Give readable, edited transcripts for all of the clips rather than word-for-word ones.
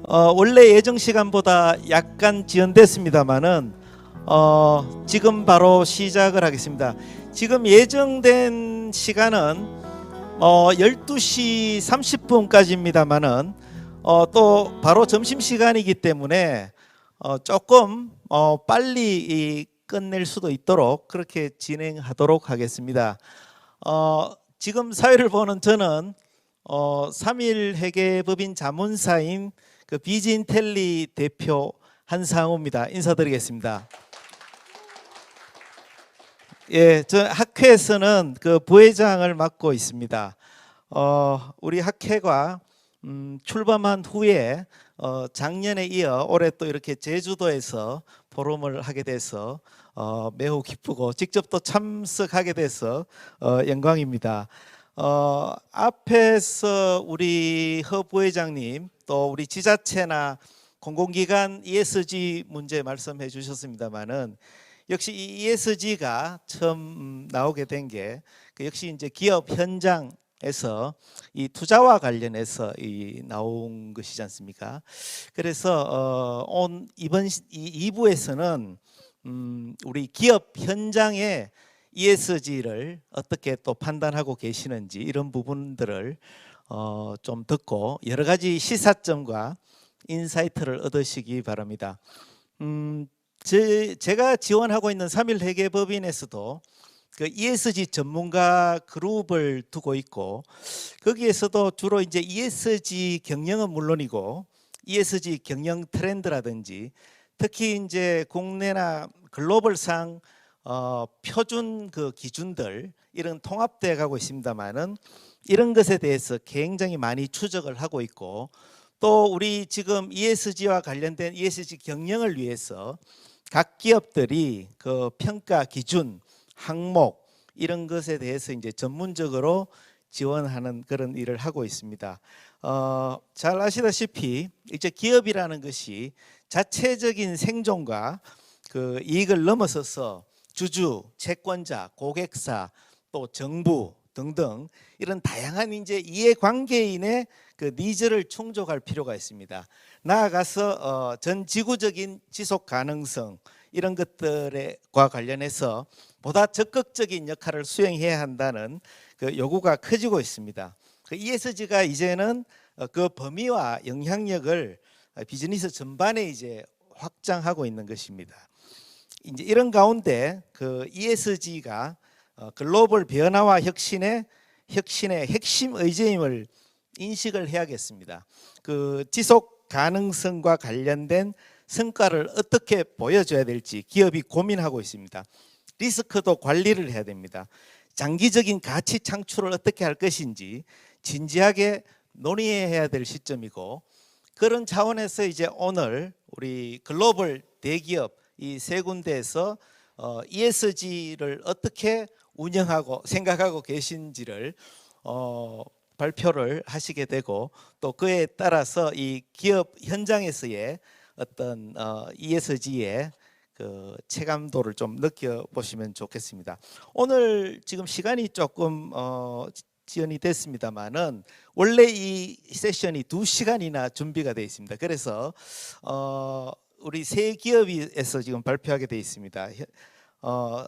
원래 예정 시간보다 약간 지연됐습니다만은 지금 바로 시작을 하겠습니다. 지금 예정된 시간은 12시 30분까지입니다만은 또 바로 점심 시간이기 때문에 조금 빨리 끝낼 수도 있도록 그렇게 진행하도록 하겠습니다. 지금 사회를 보는 저는 3일 회계법인 자문사인 그 비즈인텔리 대표 한상우입니다. 인사드리겠습니다. 예, 저 학회에서는 그 부회장을 맡고 있습니다. 우리 학회가 출범한 후에 작년에 이어 올해 또 이렇게 제주도에서 포럼을 하게 돼서 매우 기쁘고 직접 또 참석하게 돼서 영광입니다. 앞에서 우리 허 부회장님 또 우리 지자체나 공공기관 ESG 문제 말씀해 주셨습니다만은 역시 이 ESG가 처음 나오게 된 게 역시 이제 기업 현장에서 이 투자와 관련해서 나온 것이지 않습니까? 그래서 이번 2부에서는 우리 기업 현장의 ESG를 어떻게 또 판단하고 계시는지 이런 부분들을 좀 듣고 여러 가지 시사점과 인사이트를 얻으시기 바랍니다. 제가 지원하고 있는 3일 회계법인에서도 그 ESG 전문가 그룹을 두고 있고 거기에서도 주로 이제 ESG 경영은 물론이고 ESG 경영 트렌드라든지 특히 이제 국내나 글로벌상 표준 그 기준들 이런 통합돼 가고 있습니다만은 이런 것에 대해서 굉장히 많이 추적을 하고 있고 또 우리 지금 ESG와 관련된 ESG 경영을 위해서 각 기업들이 그 평가 기준 항목 이런 것에 대해서 이제 전문적으로 지원하는 그런 일을 하고 있습니다. 잘 아시다시피 이제 기업이라는 것이 자체적인 생존과 그 이익을 넘어서서 주주, 채권자, 고객사, 또 정부 등등 이런 다양한 이제 이해관계인의 그 니즈를 충족할 필요가 있습니다. 나아가서 전 지구적인 지속 가능성 이런 것들과 관련해서 보다 적극적인 역할을 수행해야 한다는 그 요구가 커지고 있습니다. 그 ESG가 이제는 그 범위와 영향력을 비즈니스 전반에 이제 확장하고 있는 것입니다. 이제 이런 가운데 그 ESG가 글로벌 변화와 혁신의 핵심 의제임을 인식을 해야겠습니다. 그 지속 가능성과 관련된 성과를 어떻게 보여줘야 될지 기업이 고민하고 있습니다. 리스크도 관리를 해야 됩니다. 장기적인 가치 창출을 어떻게 할 것인지 진지하게 논의해야 될 시점이고 그런 차원에서 이제 오늘 우리 글로벌 대기업 이 세 군데에서 ESG를 어떻게 운영하고 생각하고 계신지를 발표를 하시게 되고 또 그에 따라서 이 기업 현장에서의 어떤 ESG의 그 체감도를 좀 느껴보시면 좋겠습니다. 오늘 지금 시간이 조금 지연이 됐습니다만은 원래 이 세션이 2시간이나 준비가 되어 있습니다. 그래서 우리 세 기업에서 지금 발표하게 되어 있습니다.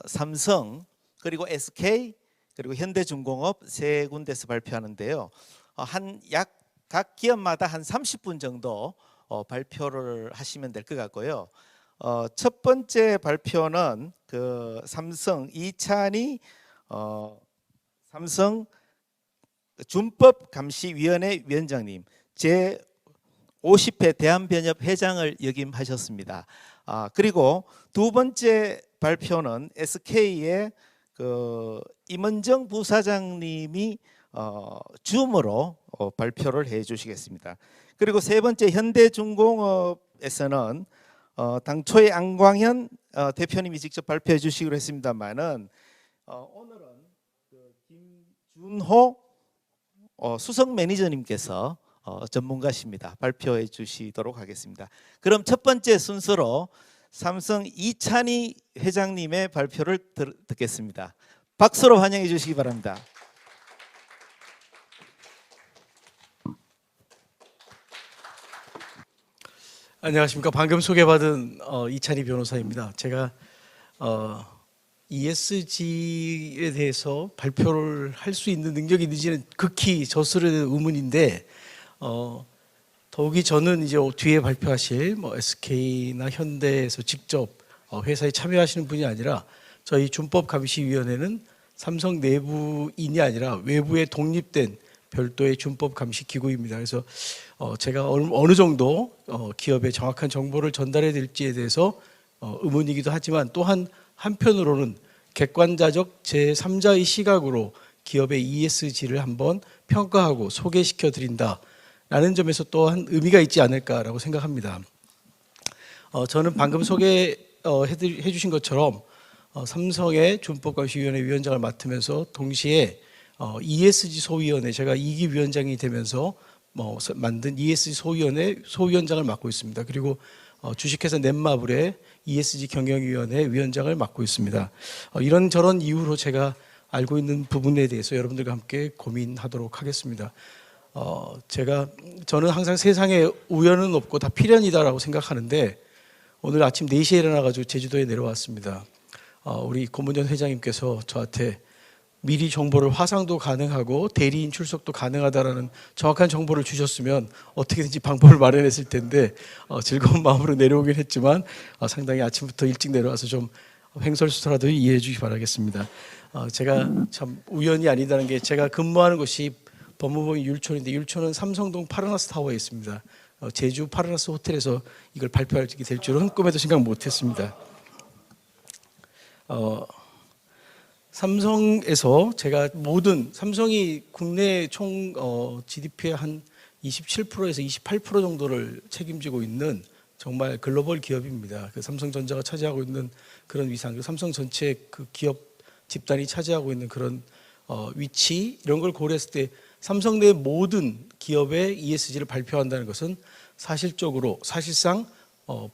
삼성 그리고 SK 그리고 현대중공업 세 군데서 발표하는데요. 각 기업마다 한 30분 정도 발표를 하시면 될 것 같고요. 첫 번째 발표는 그 삼성 이찬희 삼성 준법감시위원회 위원장님 제 50회 대한변협 회장을 역임하셨습니다. 그리고 두 번째 발표는 SK의 그 임은정 부사장님이 줌으로 발표를 해주시겠습니다. 그리고 세 번째 현대중공업에서는 당초에 안광현 대표님이 직접 발표해 주시기로 했습니다만은 오늘은 그 김준호 수석 매니저님께서 전문가십니다. 발표해 주시도록 하겠습니다. 그럼 첫 번째 순서로 삼성 이찬희 회장님의 발표를 듣겠습니다. 박수로 환영해 주시기 바랍니다. 안녕하십니까. 방금 소개받은 이찬희 변호사입니다. 제가 ESG에 대해서 발표를 할 수 있는 능력이 있는지는 극히 저스른 의문인데, 더욱이 저는 이제 뒤에 발표하실 SK나 현대에서 직접 회사에 참여하시는 분이 아니라, 저희 준법감시위원회는 삼성 내부인이 아니라 외부에 독립된 별도의 준법감시기구입니다. 그래서 제가 어느 정도 기업에 정확한 정보를 전달해 드릴지에 대해서 의문이기도 하지만, 또한 한편으로는 객관자적 제3자의 시각으로 기업의 ESG를 한번 평가하고 소개시켜 드린다라는 점에서 또한 의미가 있지 않을까라고 생각합니다. 저는 방금 소개해 주신 것처럼 삼성의 준법감시위원회 위원장을 맡으면서 동시에 ESG 소위원회, 제가 2기 위원장이 되면서 만든 ESG 소위원회 소위원장을 맡고 있습니다. 그리고 주식회사 넷마블의 ESG 경영위원회 위원장을 맡고 있습니다. 이런저런 이유로 제가 알고 있는 부분에 대해서 여러분들과 함께 고민하도록 하겠습니다. 저는 항상 세상에 우연은 없고 다 필연이다라고 생각하는데, 오늘 아침 4시에 일어나가지고 제주도에 내려왔습니다. 우리 고문현 회장님께서 저한테 미리 정보를 화상도 가능하고 대리인 출석도 가능하다라는 정확한 정보를 주셨으면 어떻게든지 방법을 마련했을 텐데, 즐거운 마음으로 내려오긴 했지만 상당히 아침부터 일찍 내려와서 좀 횡설수설하도 이해해 주시기 바라겠습니다. 제가 참 우연이 아니다는 게, 제가 근무하는 곳이 법무법인 율촌인데, 율촌은 삼성동 파르나스 타워에 있습니다. 제주 파르나스 호텔에서 이걸 발표하게 될 줄은 꿈에도 생각 못했습니다. 삼성에서 제가 삼성이 국내 총 GDP의 한 27%에서 28% 정도를 책임지고 있는 정말 글로벌 기업입니다. 그 삼성전자가 차지하고 있는 그런 위상, 삼성 전체 그 기업 집단이 차지하고 있는 그런 위치, 이런 걸 고려했을 때 삼성 내 모든 기업의 ESG를 발표한다는 것은 사실상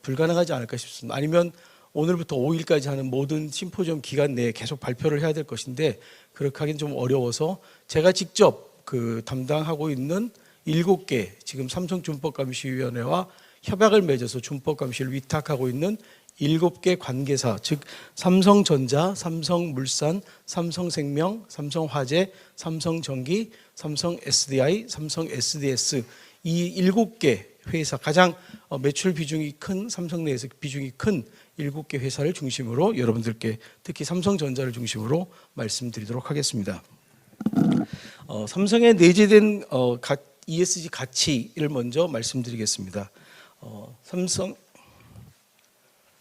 불가능하지 않을까 싶습니다. 아니면 오늘부터 5일까지 하는 모든 심포지엄 기간 내에 계속 발표를 해야 될 것인데, 그렇게 하긴 좀 어려워서 제가 직접 담당하고 있는 7개 지금 삼성준법감시위원회와 협약을 맺어서 준법감시를 위탁하고 있는 7개 관계사, 즉 삼성전자, 삼성물산, 삼성생명, 삼성화재, 삼성전기, 삼성 SDI, 삼성 SDS, 이 7개 회사, 가장 매출 비중이 큰, 삼성 내에서 비중이 큰 7개 회사를 중심으로 여러분들께, 특히 삼성전자를 중심으로 말씀드리도록 하겠습니다. 삼성에 내재된 ESG 가치를 먼저 말씀드리겠습니다.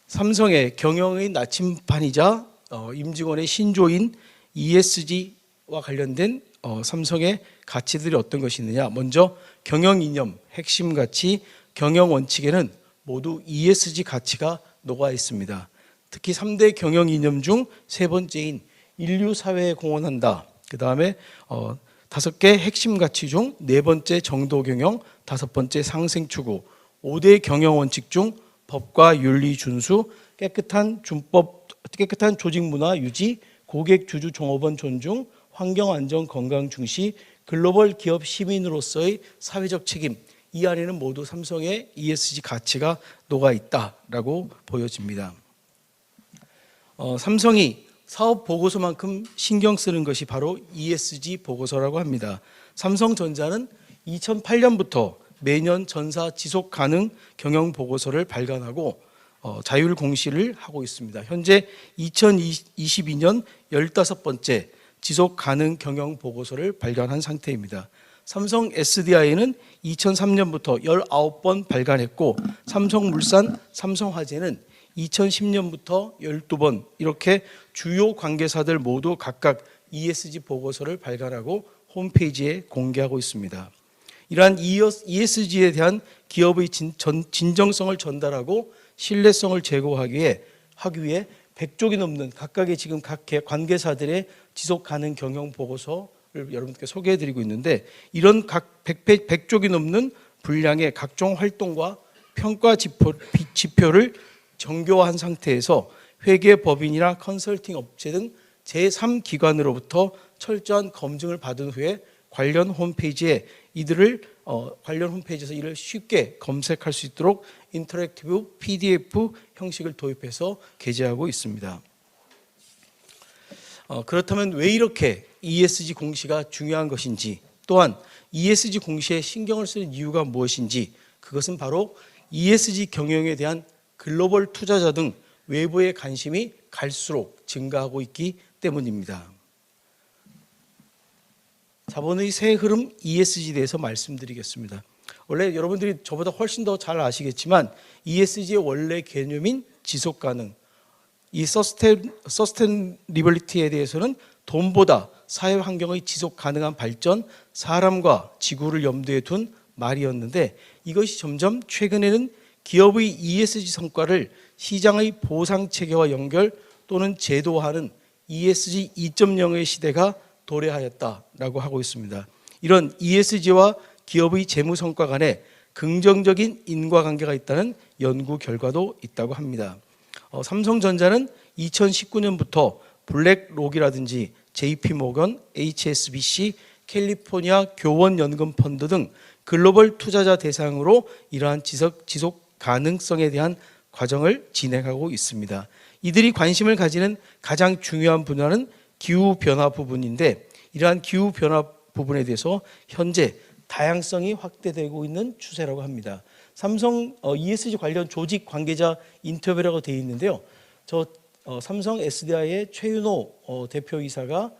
삼성의 경영의 나침반이자 임직원의 신조인 ESG와 관련된 삼성의 가치들이 어떤 것이 있느냐. 먼저 경영 이념, 핵심 가치, 경영 원칙에는 모두 ESG 가치가 녹아 있습니다. 특히 3대 경영 이념 중 3번째인 인류 사회에 공헌한다. 그 다음에 5개 핵심 가치 중 4번째 정도 경영, 5번째 상생 추구, 5대 경영 원칙 중 법과 윤리 준수, 깨끗한 조직 문화 유지, 고객 주주 종업원 존중, 환경 안전 건강 중시, 글로벌 기업 시민으로서의 사회적 책임, 이 안에는 모두 삼성의 ESG 가치가 녹아 있다라고 보여집니다. 삼성이 사업 보고서만큼 신경 쓰는 것이 바로 ESG 보고서라고 합니다. 삼성전자는 2008년부터 매년 전사 지속 가능 경영 보고서를 발간하고 자율 공시를 하고 있습니다. 현재 2022년 15번째 지속 가능 경영 보고서를 발간한 상태입니다. 삼성 SDI는 2003년부터 19번 발간했고, 삼성물산, 삼성화재는 2010년부터 12번, 이렇게 주요 관계사들 모두 각각 ESG 보고서를 발간하고 홈페이지에 공개하고 있습니다. 이러한 ESG에 대한 기업의 진정성을 전달하고 신뢰성을 제고하기 위해 100쪽이 넘는 각각의 지금 각 관계사들의 지속 가능 경영 보고서를 여러분께 소개해드리고 있는데, 이런 각 100쪽이 넘는 분량의 각종 활동과 평가 지표를 정교화한 상태에서 회계 법인이나 컨설팅 업체 등 제3기관으로부터 철저한 검증을 받은 후에 관련 홈페이지에 이들을 관련 홈페이지에서 이를 쉽게 검색할 수 있도록 인터랙티브 PDF 형식을 도입해서 게재하고 있습니다. 그렇다면 왜 이렇게 ESG 공시가 중요한 것인지, 또한 ESG 공시에 신경을 쓰는 이유가 무엇인지, 그것은 바로 ESG 경영에 대한 글로벌 투자자 등 외부의 관심이 갈수록 증가하고 있기 때문입니다. 자본의 새 흐름 ESG에 대해서 말씀드리겠습니다. 원래 여러분들이 저보다 훨씬 더 잘 아시겠지만 ESG의 원래 개념인 지속가능, 이 서스테이너빌리티에 대해서는 돈보다 사회 환경의 지속 가능한 발전, 사람과 지구를 염두에 둔 말이었는데, 이것이 점점 최근에는 기업의 ESG 성과를 시장의 보상 체계와 연결 또는 제도화하는 ESG 2.0의 시대가 도래하였다라고 하고 있습니다. 이런 ESG와 기업의 재무 성과 간에 긍정적인 인과관계가 있다는 연구 결과도 있다고 합니다. 삼성전자는 2019년부터 블랙록이라든지 JP모건, HSBC, 캘리포니아 교원연금 펀드 등 글로벌 투자자 대상으로 이러한 지속 가능성에 대한 과정을 진행하고 있습니다. 이들이 관심을 가지는 가장 중요한 분야는 기후변화 부분인데, 이러한 기후변화 부분에 대해서 현재 다양성이 확대되고 있는 추세라고 합니다. 삼성 ESG 관련 조직 관계자 인터뷰라고 되어 있는데요. 삼성 SDI의 최윤호 대표이사가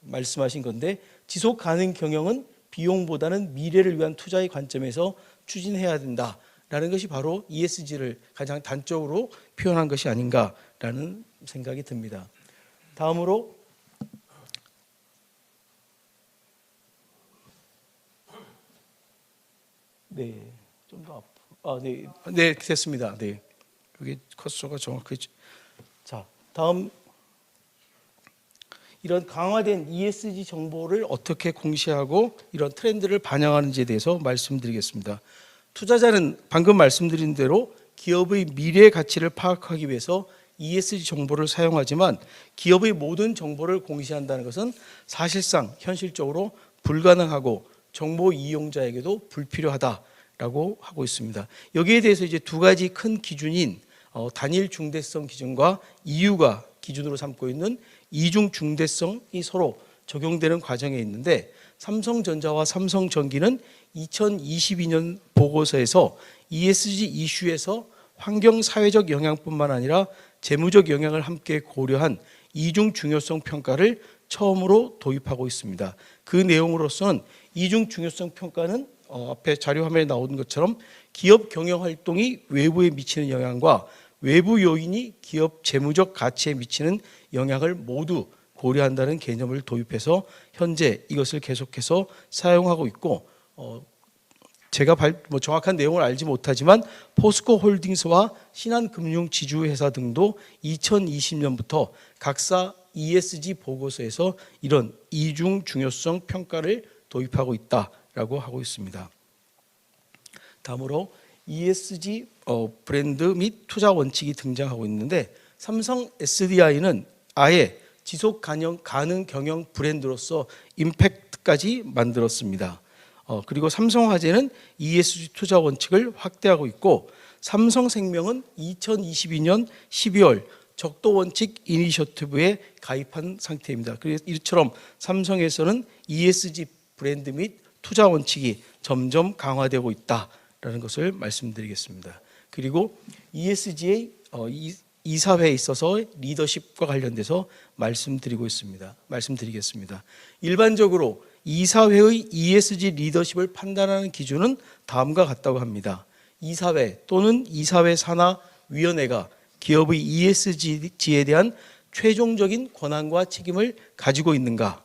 말씀하신 건데, 지속 가능 경영은 비용보다는 미래를 위한 투자의 관점에서 추진해야 된다라는 것이 바로 ESG를 가장 단적으로 표현한 것이 아닌가라는 생각이 듭니다. 다음으로 좀 더 앞으로. 네, 됐습니다. 네, 여기 커서가 정확히. 자, 다음, 이런 강화된 ESG 정보를 어떻게 공시하고 이런 트렌드를 반영하는지에 대해서 말씀드리겠습니다. 투자자는 방금 말씀드린 대로 기업의 미래 가치를 파악하기 위해서 ESG 정보를 사용하지만, 기업의 모든 정보를 공시한다는 것은 사실상 현실적으로 불가능하고 정보 이용자에게도 불필요하다라고 하고 있습니다. 여기에 대해서 이제 두 가지 큰 기준인 단일 중대성 기준과 EU가 기준으로 삼고 있는 이중 중대성이 서로 적용되는 과정에 있는데, 삼성전자와 삼성전기는 2022년 보고서에서 ESG 이슈에서 환경 사회적 영향뿐만 아니라 재무적 영향을 함께 고려한 이중 중요성 평가를 처음으로 도입하고 있습니다. 그 내용으로서는 이중 중요성 평가는 앞에 자료 화면에 나오는 것처럼 기업 경영 활동이 외부에 미치는 영향과 외부 요인이 기업 재무적 가치에 미치는 영향을 모두 고려한다는 개념을 도입해서 현재 이것을 계속해서 사용하고 있고, 제가 정확한 내용을 알지 못하지만 포스코 홀딩스와 신한금융지주회사 등도 2020년부터 각사 ESG 보고서에서 이런 이중 중요성 평가를 도입하고 있다라고 하고 있습니다. 다음으로 ESG 브랜드 및 투자 원칙이 등장하고 있는데, 삼성 SDI는 아예 지속 가능 경영 브랜드로서 임팩트까지 만들었습니다. 그리고 삼성화재는 ESG 투자 원칙을 확대하고 있고, 삼성생명은 2022년 12월 적도 원칙 이니셔티브에 가입한 상태입니다. 그래서 이처럼 삼성에서는 ESG 브랜드 및 투자 원칙이 점점 강화되고 있다라는 것을 말씀드리겠습니다. 그리고 ESG의 이사회에 있어서 리더십과 관련돼서 말씀드리겠습니다. 일반적으로 이사회의 ESG 리더십을 판단하는 기준은 다음과 같다고 합니다. 이사회 또는 이사회 산하위원회가 기업의 ESG에 대한 최종적인 권한과 책임을 가지고 있는가,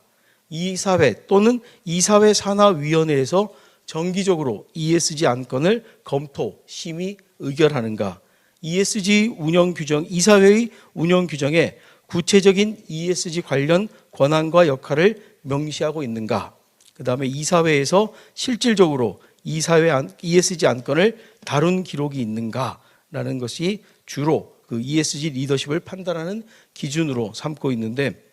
이사회 또는 이사회 산하위원회에서 정기적으로 ESG 안건을 검토, 심의, 의결하는가, ESG 운영 규정, 이사회의 운영 규정에 구체적인 ESG 관련 권한과 역할을 명시하고 있는가, 그 다음에 이사회에서 실질적으로 ESG 안건을 다룬 기록이 있는가라는 것이 주로 그 ESG 리더십을 판단하는 기준으로 삼고 있는데,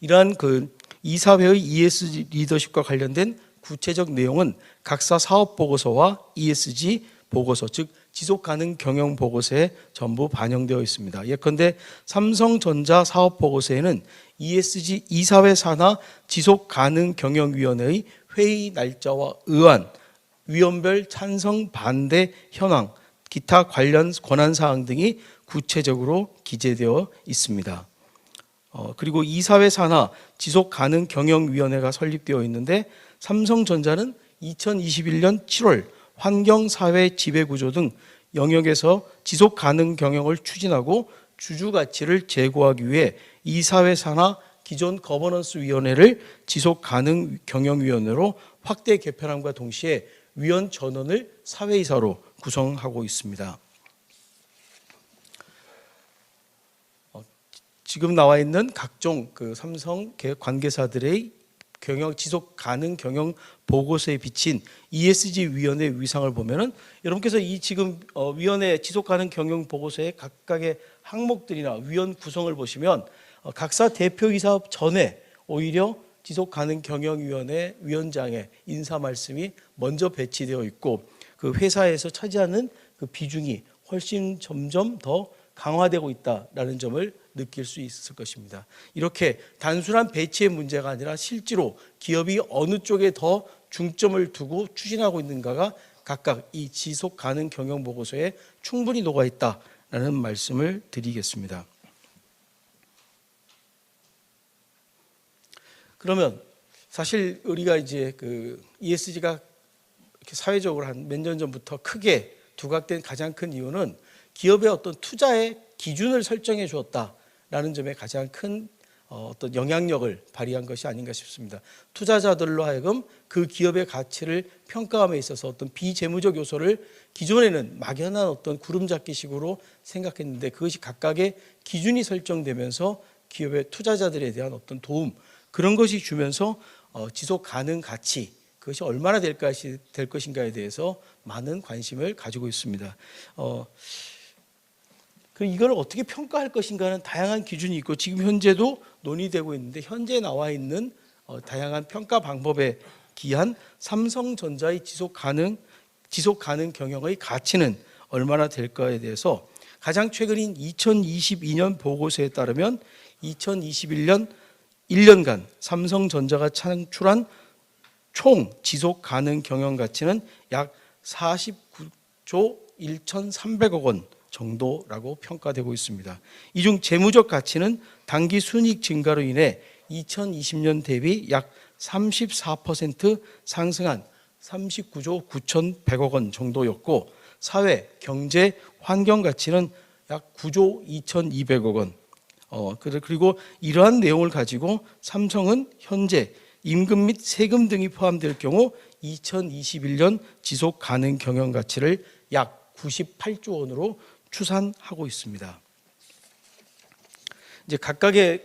이러한 그 이사회의 ESG 리더십과 관련된 구체적 내용은 각사 사업 보고서와 ESG 보고서, 즉 지속 가능 경영 보고서에 전부 반영되어 있습니다. 예컨대 삼성전자 사업 보고서에는 ESG 이사회 산하 지속 가능 경영위원회의 회의 날짜와 의안, 위원별 찬성 반대 현황, 기타 관련 권한 사항 등이 구체적으로 기재되어 있습니다. 그리고 이사회 산하 지속 가능 경영위원회가 설립되어 있는데 삼성전자는 2021년 7월 환경사회 지배구조 등 영역에서 지속 가능 경영을 추진하고 주주 가치를 제고하기 위해 이사회 산하 기존 거버넌스 위원회를 지속 가능 경영위원회로 확대 개편함과 동시에 위원 전원을 사회이사로 구성하고 있습니다. 지금 나와 있는 각종 삼성 관계사들의 지속 가능 경영 보고서에 비친 ESG 위원회 위상을 보면은 여러분께서 이 지금 위원회 지속 가능 경영 보고서의 각각의 항목들이나 위원 구성을 보시면 각사 대표이사 전에 오히려 지속 가능 경영위원회 위원장의 인사 말씀이 먼저 배치되어 있고 그 회사에서 차지하는 그 비중이 훨씬 점점 더 강화되고 있다라는 점을 느낄 수 있을 것입니다. 이렇게 단순한 배치의 문제가 아니라 실제로 기업이 어느 쪽에 더 중점을 두고 추진하고 있는가가 각각 이 지속 가능 경영 보고서에 충분히 녹아 있다라는 말씀을 드리겠습니다. 그러면 사실 우리가 이제 ESG가 이렇게 사회적으로 한 몇 년 전부터 크게 두각된 가장 큰 이유는 기업의 어떤 투자의 기준을 설정해 주었다라는 점에 가장 큰 어떤 영향력을 발휘한 것이 아닌가 싶습니다. 투자자들로 하여금 그 기업의 가치를 평가함에 있어서 어떤 비재무적 요소를 기존에는 막연한 어떤 구름잡기식으로 생각했는데 그것이 각각의 기준이 설정되면서 기업의 투자자들에 대한 어떤 도움, 그런 것이 주면서 지속 가능 가치, 그것이 얼마나 될 것인가에 대해서 많은 관심을 가지고 있습니다. 이걸 어떻게 평가할 것인가는 다양한 기준이 있고 지금 현재도 논의되고 있는데 현재 나와 있는 다양한 평가 방법에 기한 삼성전자의 지속 가능 경영의 가치는 얼마나 될까에 대해서 가장 최근인 2022년 보고서에 따르면 2021년 1년간 삼성전자가 창출한 총 지속 가능 경영 가치는 약 49조 1,300억 원 정도라고 평가되고 있습니다. 이 중 재무적 가치는 당기 순이익 증가로 인해 2020년 대비 약 34% 상승한 39조 9,100억 원 정도였고 사회, 경제, 환경 가치는 약 9조 2,200억 원. 그리고 이러한 내용을 가지고 삼성은 현재 임금 및 세금 등이 포함될 경우 2021년 지속 가능 경영 가치를 약 98조 원으로 추산하고 있습니다. 이제 각각의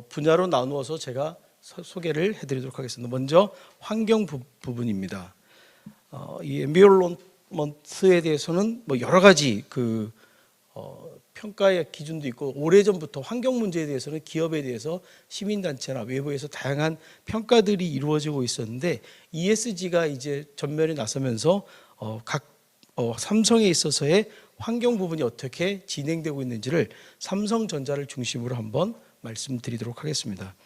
분야로 나누어서 제가 소개를 해드리도록 하겠습니다. 먼저 환경 부분입니다. 이 엔비론먼트에 대해서는 여러 가지 평가의 기준도 있고 오래전부터 환경 문제에 대해서는 기업에 대해서 시민단체나 외부에서 다양한 평가들이 이루어지고 있었는데 ESG가 이제 전면에 나서면서 삼성에 있어서의 환경 부분이 어떻게 진행되고 있는지를 삼성전자를 중심으로 한번 말씀드리도록 하겠습니다.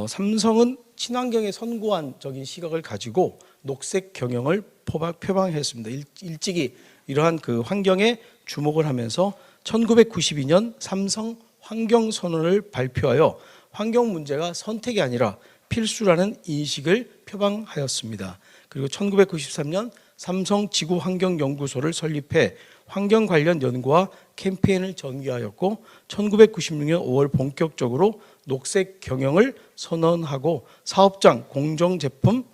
삼성은 친환경에 선구안적인 시각을 가지고 녹색 경영을 표방했습니다. 일찍이 이러한 환경에 주목을 하면서 1992년 삼성 환경선언을 발표하여 환경 문제가 선택이 아니라 필수라는 인식을 표방하였습니다. 그리고 1993년 삼성 지구환경연구소를 설립해 환경 관련 연구와 캠페인을 전개하였고 1996년 5월 본격적으로 녹색 경영을 선언하고 사업장, 제품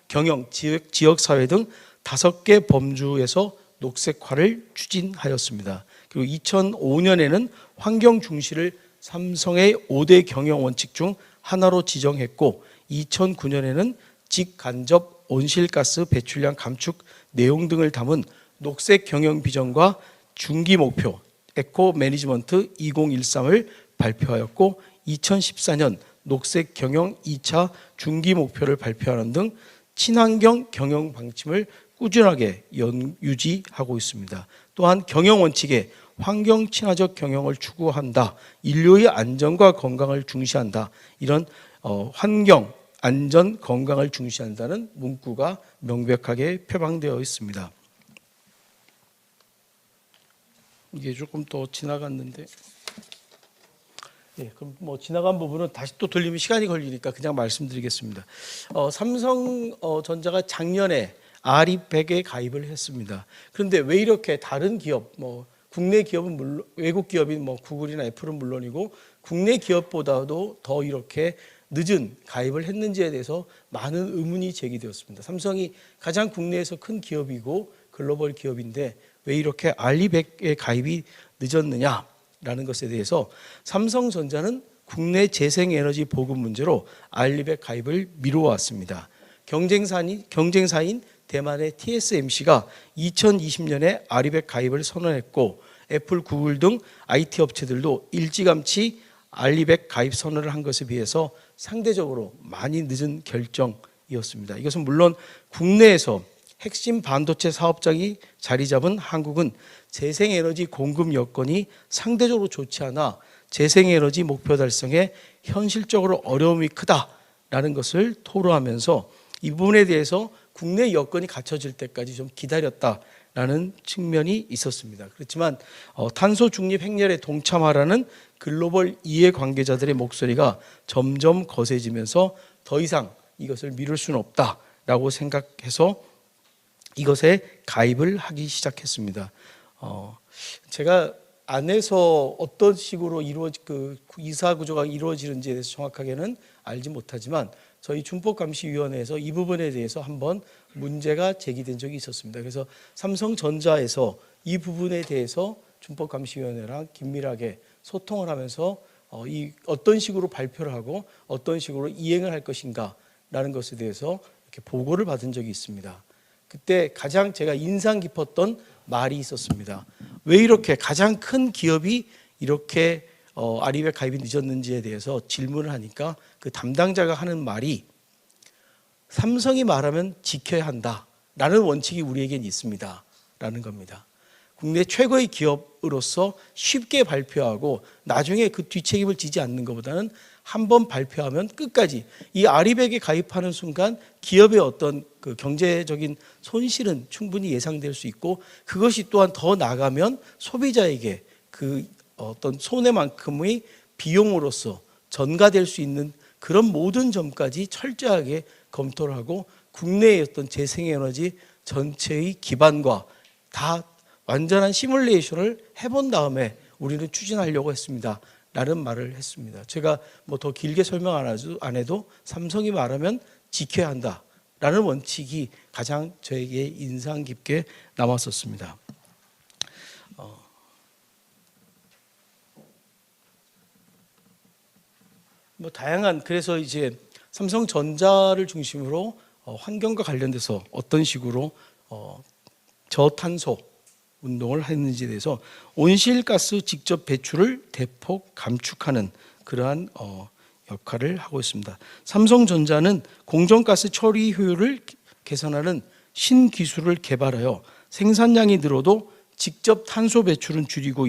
경영, 지역사회 등 5개 범주에서 녹색화를 추진하였습니다. 그리고 2005년에는 환경 중시를 삼성의 5대 경영 원칙 중 하나로 지정했고 2009년에는 직간접 온실가스 배출량 감축 내용 등을 담은 녹색 경영 비전과 중기 목표, 에코 매니지먼트 2013을 발표하였고 2014년 녹색 경영 2차 중기 목표를 발표하는 등 친환경 경영 방침을 꾸준하게 유지하고 있습니다. 또한 경영 원칙에 환경 친화적 경영을 추구한다. 인류의 안전과 건강을 중시한다. 이런 환경, 안전, 건강을 중시한다는 문구가 명백하게 표방되어 있습니다. 이게 조금 더 지나갔는데, 그럼 뭐 지나간 부분은 다시 또 돌리면 시간이 걸리니까 그냥 말씀드리겠습니다. 삼성전자가 작년에 아리백에 가입을 했습니다. 그런데 왜 이렇게 다른 기업, 뭐 국내 기업은 물론, 외국 기업인 뭐 구글이나 애플은 물론이고 국내 기업보다도 더 이렇게 늦은 가입을 했는지에 대해서 많은 의문이 제기되었습니다. 삼성이 가장 국내에서 큰 기업이고 글로벌 기업인데 왜 이렇게 알리백에 가입이 늦었느냐라는 것에 대해서 삼성전자는 국내 재생에너지 보급 문제로 알리백 가입을 미뤄왔습니다. 경쟁사인 대만의 TSMC가 2020년에 알리백 가입을 선언했고 애플, 구글 등 IT 업체들도 일찌감치 알리백 가입 선언을 한 것에 비해서 상대적으로 많이 늦은 결정이었습니다. 이것은 물론 국내에서 핵심 반도체 사업장이 자리 잡은 한국은 재생에너지 공급 여건이 상대적으로 좋지 않아 재생에너지 목표 달성에 현실적으로 어려움이 크다라는 것을 토로하면서 이 부분에 대해서 국내 여건이 갖춰질 때까지 좀 기다렸다라는 측면이 있었습니다. 그렇지만 탄소 중립 행렬에 동참하라는 글로벌 이해 관계자들의 목소리가 점점 거세지면서 더 이상 이것을 미룰 수는 없다라고 생각해서 이것에 가입을 하기 시작했습니다. 제가 안에서 어떤 식으로 이사 구조가 이루어지는지에 대해서 정확하게는 알지 못하지만 저희 준법감시위원회에서 이 부분에 대해서 한번 문제가 제기된 적이 있었습니다. 그래서 삼성전자에서 이 부분에 대해서 준법감시위원회랑 긴밀하게 소통을 하면서 어떤 식으로 발표를 하고 어떤 식으로 이행을 할 것인가라는 것에 대해서 이렇게 보고를 받은 적이 있습니다. 그때 가장 제가 인상 깊었던 말이 있었습니다. 왜 이렇게 가장 큰 기업이 이렇게 알리백 가입이 늦었는지에 대해서 질문을 하니까 그 담당자가 하는 말이 삼성이 말하면 지켜야 한다라는 원칙이 우리에겐 있습니다라는 겁니다. 국내 최고의 기업으로서 쉽게 발표하고 나중에 그 뒷책임을 지지 않는 것보다는 한번 발표하면 끝까지 이 알리백에 가입하는 순간 기업의 어떤 그 경제적인 손실은 충분히 예상될 수 있고 그것이 또한 더 나가면 소비자에게 그 어떤 손해만큼의 비용으로서 전가될 수 있는 그런 모든 점까지 철저하게 검토를 하고 국내의 어떤 재생에너지 전체의 기반과 다 완전한 시뮬레이션을 해본 다음에 우리는 추진하려고 했습니다. 라는 말을 했습니다. 제가 뭐 더 길게 설명 안 해도 삼성이 말하면 지켜야 한다라는 원칙이 가장 저에게 인상 깊게 남았었습니다. 뭐 다양한 그래서 이제 삼성전자를 중심으로 환경과 관련돼서 어떤 식으로 저탄소 운동을 했는지에 대해서 온실가스 직접 배출을 대폭 감축하는 그러한 역할을 하고 있습니다. 삼성전자는 공정가스 처리 효율을 개선하는 신기술을 개발하여 생산량이 늘어도 직접 탄소 배출은 줄이고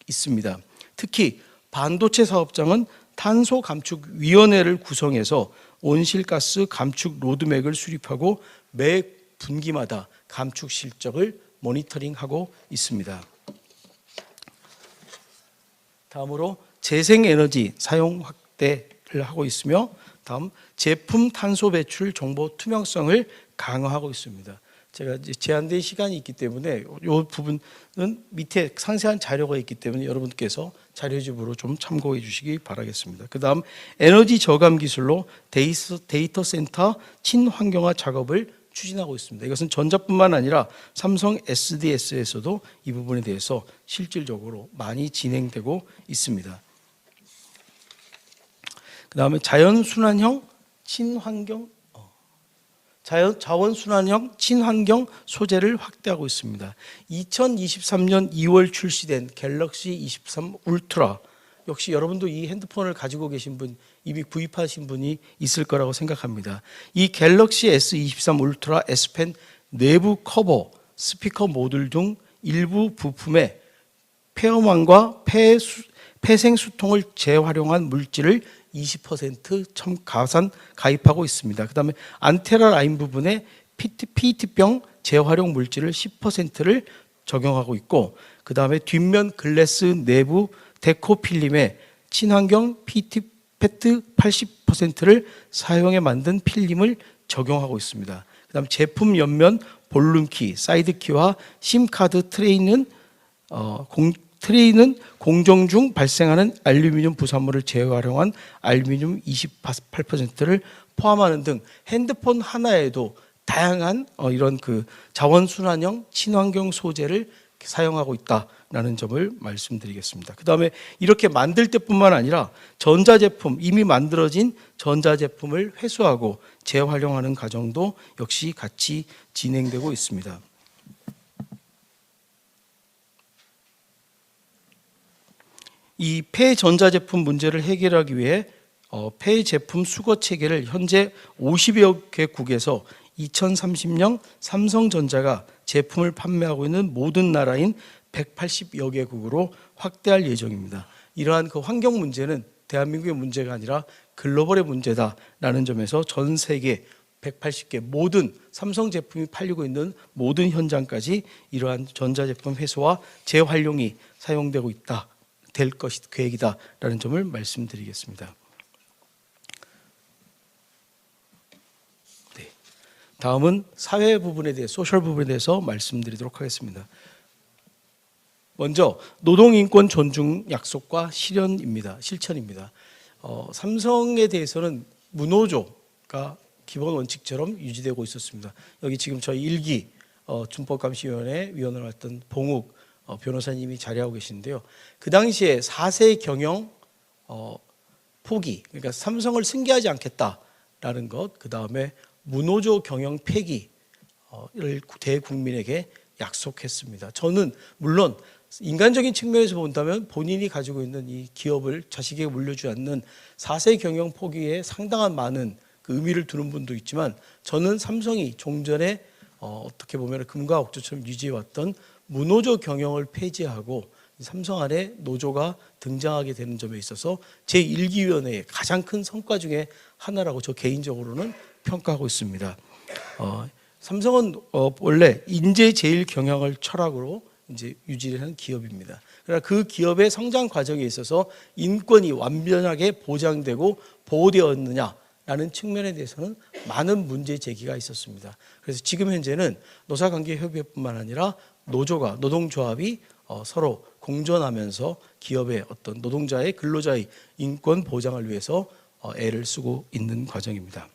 있습니다. 특히 반도체 사업장은 탄소 감축 위원회를 구성해서 온실가스 감축 로드맵을 수립하고 매 분기마다 감축 실적을 모니터링하고 있습니다. 다음으로 재생에너지 사용 확대를 하고 있으며 다음 제품 탄소 배출 정보 투명성을 강화하고 있습니다. 제가 이제 제한된 시간이 있기 때문에 이 부분은 밑에 상세한 자료가 있기 때문에 여러분께서 자료집으로 좀 참고해 주시기 바라겠습니다. 그 다음 에너지 저감 기술로 데이터 센터 친환경화 작업을 추진하고 있습니다. 이것은 전자뿐만 아니라 삼성 SDS에서도 이 부분에 대해서 실질적으로 많이 진행되고 있습니다. 그 다음에 자연순환형 친환경 자원순환형 친환경 소재를 확대하고 있습니다. 2023년 2월 출시된 갤럭시 23 울트라, 역시 여러분도 이 핸드폰을 가지고 계신 분, 이미 구입하신 분이 있을 거라고 생각합니다. 이 갤럭시 S23 울트라 S펜 내부 커버, 스피커 모듈 등 일부 부품에 폐염환과 폐생수통을 재활용한 물질을 20% 가산 가입하고 있습니다. 그 다음에 안테나 라인 부분에 PET병 재활용 물질을 10%를 적용하고 있고, 그 다음에 뒷면 글래스 내부 데코 필름에 친환경 PET 80%를 사용해 만든 필름을 적용하고 있습니다. 그 다음 제품 옆면 볼륨키, 사이드키와 심카드 트레이는 공정 중 발생하는 알루미늄 부산물을 재활용한 알루미늄 28%를 포함하는 등 핸드폰 하나에도 다양한 이런 그 자원순환형 친환경 소재를 사용하고 있다라는 점을 말씀드리겠습니다. 그 다음에 이렇게 만들 때뿐만 아니라 전자제품, 이미 만들어진 전자제품을 회수하고 재활용하는 과정도 역시 같이 진행되고 있습니다. 이 폐전자제품 문제를 해결하기 위해 폐제품 수거 체계를 현재 50여 개국에서 2030년 삼성전자가 제품을 판매하고 있는 모든 나라인 180여 개국으로 확대할 예정입니다. 이러한 그 환경 문제는 대한민국의 문제가 아니라 글로벌의 문제다라는 점에서 전 세계 180개 모든 삼성 제품이 팔리고 있는 모든 현장까지 이러한 전자제품 회수와 재활용이 사용되고 있다. 될 것이 계획이다라는 점을 말씀드리겠습니다. 네. 다음은 사회 부분에 대해, 소셜 부분에 대해서 말씀드리도록 하겠습니다. 먼저 노동인권 존중 약속과 실천입니다. 삼성에 대해서는 무노조가 기본 원칙처럼 유지되고 있었습니다. 여기 지금 저희 1기 준법감시위원회 위원으로 했던 봉욱 변호사님이 자리하고 계신데요. 그 당시에 4세 경영 포기, 그러니까 삼성을 승계하지 않겠다라는 것, 그 다음에 무노조 경영 폐기를 대국민에게 약속했습니다. 저는 물론 인간적인 측면에서 본다면 본인이 가지고 있는 이 기업을 자식에게 물려주지 않는 4세 경영 포기에 상당한 많은 그 의미를 두는 분도 있지만, 저는 삼성이 종전에 어떻게 보면 금과 옥조처럼 유지해왔던 무노조 경영을 폐지하고 삼성 안에 노조가 등장하게 되는 점에 있어서 제1기위원회의 가장 큰 성과 중에 하나라고 저 개인적으로는 평가하고 있습니다. 삼성은 원래 인재 제일 경영을 철학으로 이제 유지하는 기업입니다. 그러나 그 기업의 성장 과정에 있어서 인권이 완전하게 보장되고 보호되었느냐라는 측면에 대해서는 많은 문제 제기가 있었습니다. 그래서 지금 현재는 노사관계협의회뿐만 아니라 노조가, 노동조합이 서로 공존하면서 기업의 어떤 노동자의, 근로자의 인권 보장을 위해서 애를 쓰고 있는 과정입니다.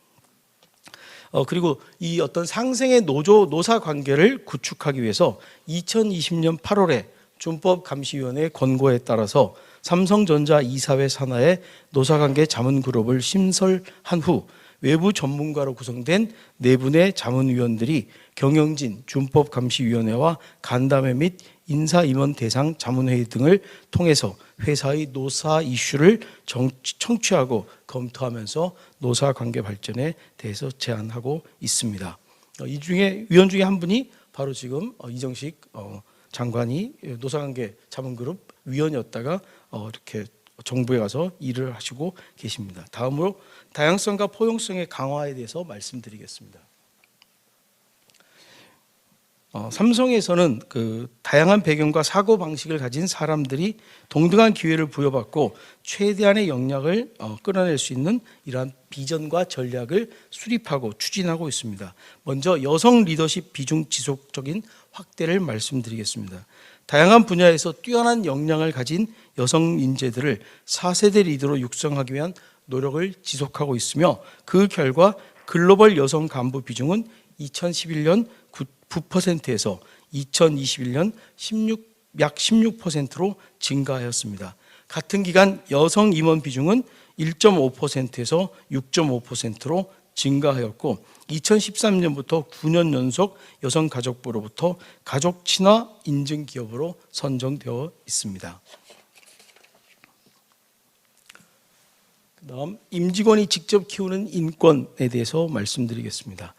그리고 이 어떤 상생의 노사 관계를 구축하기 위해서 2020년 8월에 준법감시위원회 권고에 따라서 삼성전자 이사회 산하의 노사관계 자문그룹을 신설한 후 외부 전문가로 구성된 4분의 자문위원들이 경영진 준법감시위원회와 간담회 및 인사임원 대상 자문회의 등을 통해서 회사의 노사 이슈를 청취하고 검토하면서 노사관계 발전에 대해서 제안하고 있습니다. 이 중에 위원 중에 한 분이 바로 지금 이정식 장관이 노사관계 자문그룹 위원이었다가 이렇게 정부에 가서 일을 하시고 계십니다. 다음으로 다양성과 포용성의 강화에 대해서 말씀드리겠습니다. 삼성에서는 그 다양한 배경과 사고 방식을 가진 사람들이 동등한 기회를 부여받고 최대한의 역량을 끌어낼 수 있는 이러한 비전과 전략을 수립하고 추진하고 있습니다. 먼저 여성 리더십 비중 지속적인 확대를 말씀드리겠습니다. 다양한 분야에서 뛰어난 역량을 가진 여성 인재들을 4세대 리더로 육성하기 위한 노력을 지속하고 있으며, 그 결과 글로벌 여성 간부 비중은 2011년 9%에서 2021년 약 16%로 증가하였습니다. 같은 기간 여성 임원 비중은 1.5%에서 6.5%로 증가하였고 2013년부터 9년 연속 여성가족부로부터 가족 친화 인증 기업으로 선정되어 있습니다. 그다음 임직원이 직접 키우는 인권에 대해서 말씀드리겠습니다.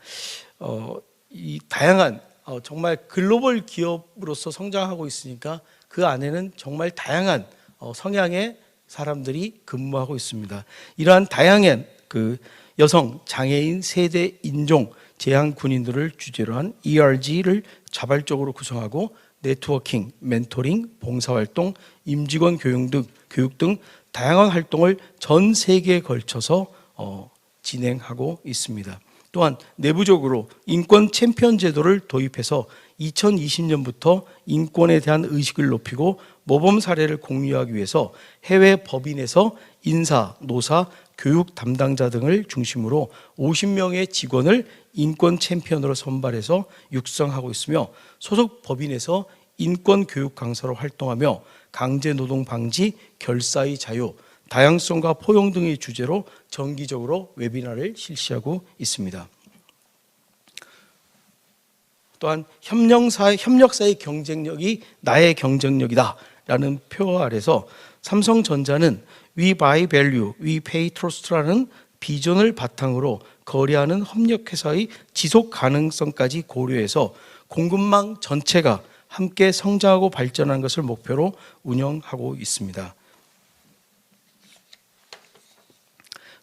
이 다양한 정말 글로벌 기업으로서 성장하고 있으니까 그 안에는 정말 다양한 성향의 사람들이 근무하고 있습니다. 이러한 다양한 그 여성, 장애인, 세대, 인종, 재향 군인들을 주제로 한 ERG를 자발적으로 구성하고 네트워킹, 멘토링, 봉사활동, 임직원 교육 등 다양한 활동을 전 세계에 걸쳐서 진행하고 있습니다. 또한 내부적으로 인권 챔피언 제도를 도입해서 2020년부터 인권에 대한 의식을 높이고 모범 사례를 공유하기 위해서 해외 법인에서 인사, 노사, 교육 담당자 등을 중심으로 50명의 직원을 인권 챔피언으로 선발해서 육성하고 있으며 소속 법인에서 인권 교육 강사로 활동하며 강제 노동 방지, 결사의 자유, 다양성과 포용 등의 주제로 정기적으로 웨비나를 실시하고 있습니다. 또한 협력사의 경쟁력이 나의 경쟁력이다 라는 표 아래서 삼성전자는 We buy value, we pay trust라는 비전을 바탕으로 거래하는 협력회사의 지속 가능성까지 고려해서 공급망 전체가 함께 성장하고 발전하는 것을 목표로 운영하고 있습니다.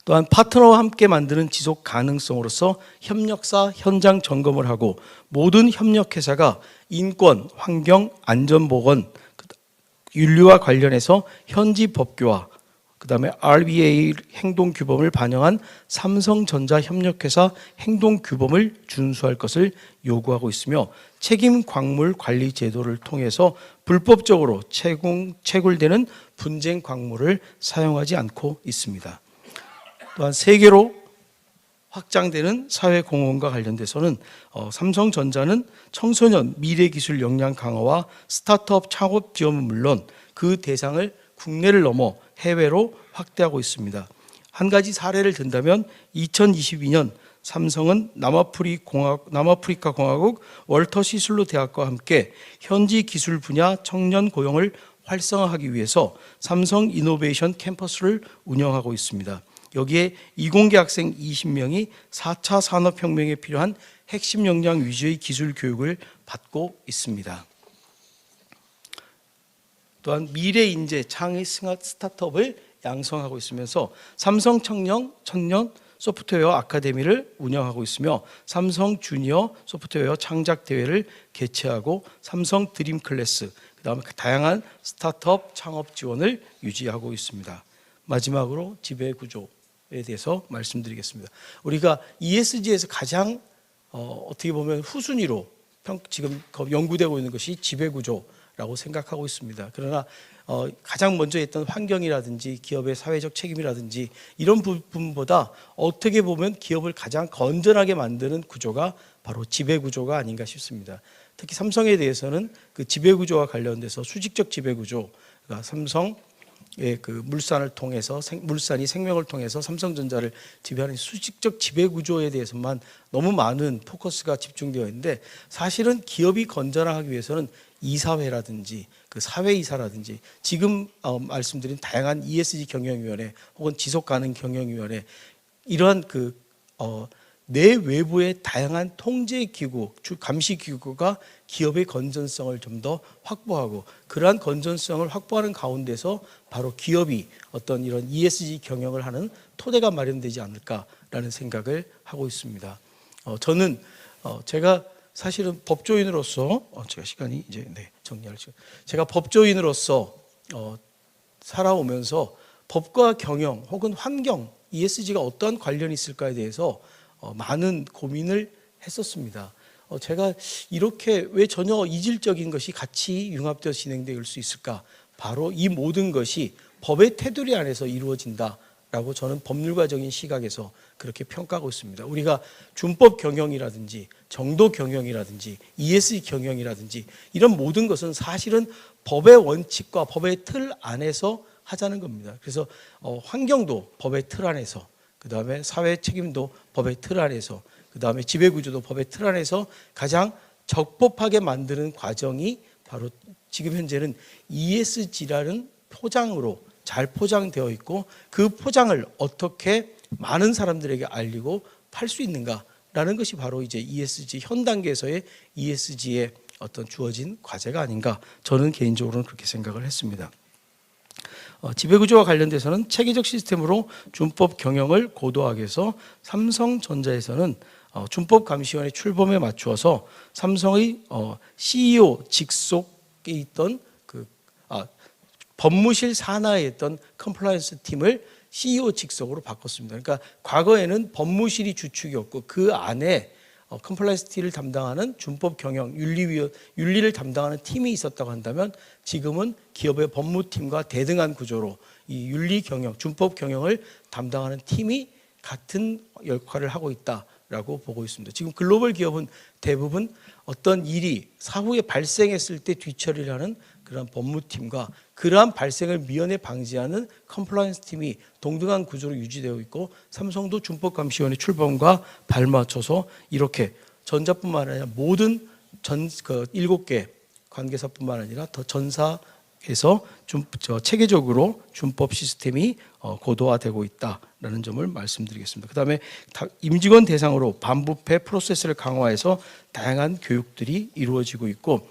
또한 파트너와 함께 만드는 지속 가능성으로서 협력사 현장 점검을 하고 모든 협력회사가 인권, 환경, 안전보건, 윤리와 관련해서 현지 법규와 그다음에 RBA 행동규범을 반영한 삼성전자 협력회사 행동규범을 준수할 것을 요구하고 있으며 책임 광물 관리 제도를 통해서 불법적으로 채굴되는 분쟁 광물을 사용하지 않고 있습니다. 또한 세계로 확장되는 사회공헌과 관련돼서는 삼성전자는 청소년 미래기술 역량 강화와 스타트업 창업 지원은 물론 그 대상을 국내를 넘어 해외로 확대하고 있습니다. 한 가지 사례를 든다면 2022년 삼성은 남아프리카 공화국 월터 시슬로 대학과 함께 현지 기술 분야 청년 고용을 활성화하기 위해서 삼성 이노베이션 캠퍼스를 운영하고 있습니다. 여기에 이공계 학생 20명이 4차 산업혁명에 필요한 핵심 역량 위주의 기술 교육을 받고 있습니다. 또한 미래 인재 창의 스타트업을 양성하고 있으면서 삼성 청년 소프트웨어 아카데미를 운영하고 있으며 삼성 주니어 소프트웨어 창작 대회를 개최하고 삼성 드림 클래스, 그다음에 다양한 스타트업 창업 지원을 유지하고 있습니다. 마지막으로 지배 구조에 대해서 말씀드리겠습니다. 우리가 ESG에서 가장 어떻게 보면 후순위로 지금 연구되고 있는 것이 지배 구조라고 생각하고 있습니다. 그러나 가장 먼저 했던 환경이라든지 기업의 사회적 책임이라든지 이런 부분보다 어떻게 보면 기업을 가장 건전하게 만드는 구조가 바로 지배 구조가 아닌가 싶습니다. 특히 삼성에 대해서는 그 지배 구조와 관련돼서 수직적 지배 구조, 그러니까 삼성의 그 물산을 통해서 물산이 생명을 통해서 삼성전자를 지배하는 수직적 지배 구조에 대해서만 너무 많은 포커스가 집중되어 있는데 사실은 기업이 건전하기 위해서는 이사회라든지 그 사회이사라든지 지금 말씀드린 다양한 ESG 경영위원회 혹은 지속가능 경영위원회 이러한 내 외부의 다양한 통제기구, 감시기구가 기업의 건전성을 좀 더 확보하고 그러한 건전성을 확보하는 가운데서 바로 기업이 어떤 이런 ESG 경영을 하는 토대가 마련되지 않을까라는 생각을 하고 있습니다. 저는 제가 사실은 법조인으로서 제가 시간이 이제 정리할 시간. 제가 법조인으로서 살아오면서 법과 경영 혹은 환경 ESG가 어떠한 관련이 있을까에 대해서 많은 고민을 했었습니다. 제가 이렇게 왜 전혀 이질적인 것이 같이 융합되어 진행될 수 있을까? 바로 이 모든 것이 법의 테두리 안에서 이루어진다라고 저는 법률가적인 시각에서 그렇게 평가하고 있습니다. 우리가 준법 경영이라든지 정도 경영이라든지 ESG 경영이라든지 이런 모든 것은 사실은 법의 원칙과 법의 틀 안에서 하자는 겁니다. 그래서 환경도 법의 틀 안에서 그다음에 사회 책임도 법의 틀 안에서, 그다음에 지배구조도 법의 틀 안에서 가장 적법하게 만드는 과정이 바로 지금 현재는 ESG라는 포장으로 잘 포장되어 있고, 그 포장을 어떻게 많은 사람들에게 알리고 팔 수 있는가라는 것이 바로 이제 ESG 현 단계에서의 ESG의 어떤 주어진 과제가 아닌가, 저는 개인적으로는 그렇게 생각을 했습니다. 지배구조와 관련돼서는 체계적 시스템으로 준법 경영을 고도하게 해서 삼성전자에서는 준법감시원의 출범에 맞추어서 삼성의 CEO 직속에 있던 법무실 산하에 있던 컴플라이언스 팀을 CEO 직속으로 바꿨습니다. 그러니까 과거에는 법무실이 주축이었고 그 안에 컴플라이언스 팀을 담당하는 준법 경영 윤리를 담당하는 팀이 있었다고 한다면, 지금은 기업의 법무팀과 대등한 구조로 이 윤리 경영, 준법 경영을 담당하는 팀이 같은 역할을 하고 있다라고 보고 있습니다. 지금 글로벌 기업은 대부분 어떤 일이 사후에 발생했을 때 뒤처리를 하는 그런 법무팀과 그러한 발생을 미연에 방지하는 컴플라이언스 팀이 동등한 구조로 유지되어 있고, 삼성도 준법감시원의 출범과 발맞춰서 이렇게 전자뿐만 아니라 모든 7개 관계사뿐만 아니라 더 전사에서 체계적으로 준법 시스템이 고도화되고 있다라는 점을 말씀드리겠습니다. 그다음에 임직원 대상으로 반부패 프로세스를 강화해서 다양한 교육들이 이루어지고 있고,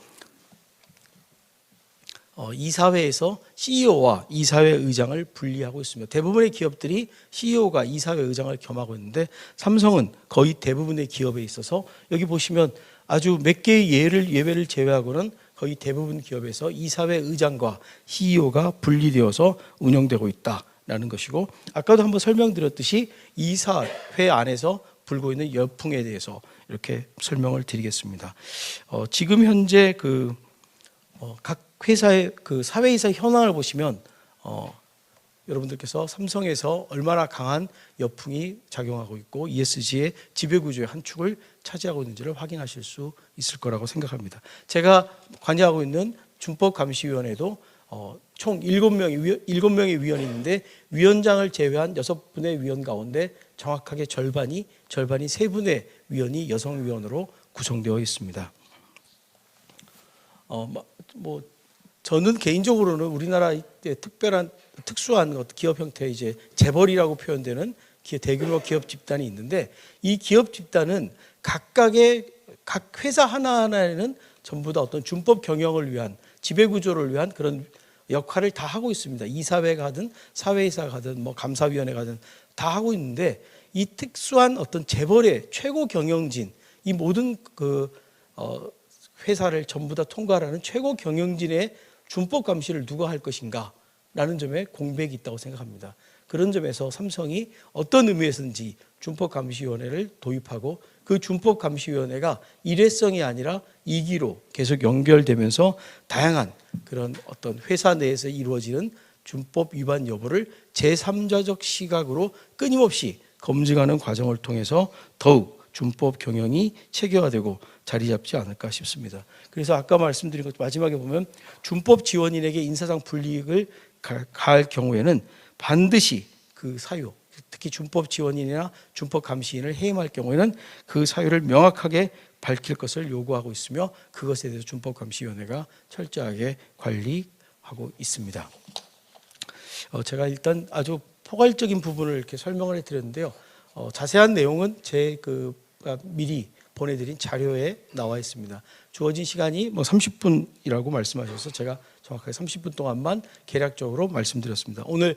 이사회에서 CEO와 이사회 의장을 분리하고 있습니다. 대부분의 기업들이 CEO가 이사회 의장을 겸하고 있는데, 삼성은 거의 대부분의 기업에 있어서 여기 보시면 아주 몇 개의 예외를 제외하고는 거의 대부분 기업에서 이사회 의장과 CEO가 분리되어서 운영되고 있다라는 것이고, 아까도 한번 설명드렸듯이 이사회 안에서 불고 있는 열풍에 대해서 이렇게 설명을 드리겠습니다. 지금 현재 각 회사의 사회이사 현황을 보시면 여러분들께서 삼성에서 얼마나 강한 열풍이 작용하고 있고 ESG의 지배구조의 한 축을 차지하고 있는지를 확인하실 수 있을 거라고 생각합니다. 제가 관여하고 있는 준법감시위원회도 총 7명의 위원이 있는데, 위원장을 제외한 6분의 위원 가운데 정확하게 절반이 3분의 위원이 여성 위원으로 구성되어 있습니다. 저는 개인적으로는 우리나라의 특수한 기업 형태의 이제 재벌이라고 표현되는 대규모 기업 집단이 있는데, 이 기업 집단은 각 회사 하나하나에는 전부 다 어떤 준법 경영을 위한, 지배 구조를 위한 그런 역할을 다 하고 있습니다. 이사회가 하든 사회이사가 하든 감사위원회가 하든 다 하고 있는데, 이 특수한 어떤 재벌의 최고 경영진, 이 모든 회사를 전부 다 통과하는 최고 경영진의 준법 감시를 누가 할 것인가 라는 점에 공백이 있다고 생각합니다. 그런 점에서 삼성이 어떤 의미에서인지 준법감시위원회를 도입하고, 그 준법감시위원회가 일회성이 아니라 2기로 계속 연결되면서 다양한 그런 어떤 회사 내에서 이루어지는 준법 위반 여부를 제3자적 시각으로 끊임없이 검증하는 과정을 통해서 더욱 준법 경영이 체계화되고 자리 잡지 않을까 싶습니다. 그래서 아까 말씀드린 것 마지막에 보면 준법 지원인에게 인사상 불이익을 가할 경우에는 반드시 그 사유, 특히 준법 지원인이나 준법 감시인을 해임할 경우에는 그 사유를 명확하게 밝힐 것을 요구하고 있으며, 그것에 대해서 준법감시위원회가 철저하게 관리하고 있습니다. 제가 일단 아주 포괄적인 부분을 이렇게 설명을 해드렸는데요. 자세한 내용은 제가 미리 보내드린 자료에 나와 있습니다. 주어진 시간이 30분이라고 말씀하셔서 제가 정확하게 30분 동안만 개략적으로 말씀드렸습니다. 오늘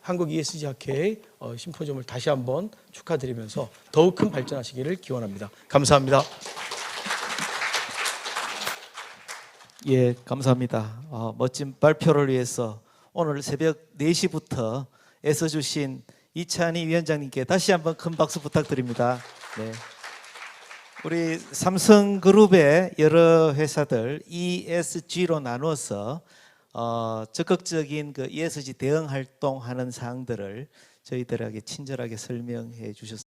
한국 ESG 학회의 심포지엄을 다시 한번 축하드리면서 더욱 큰 발전하시기를 기원합니다. 감사합니다. 예, 감사합니다. 멋진 발표를 위해서 오늘 새벽 4시부터 애써주신 이찬희 위원장님께 다시 한번 큰 박수 부탁드립니다. 네. 우리 삼성그룹의 여러 회사들 ESG로 나누어서 적극적인 ESG 대응 활동하는 사항들을 저희들에게 친절하게 설명해 주셨습니다.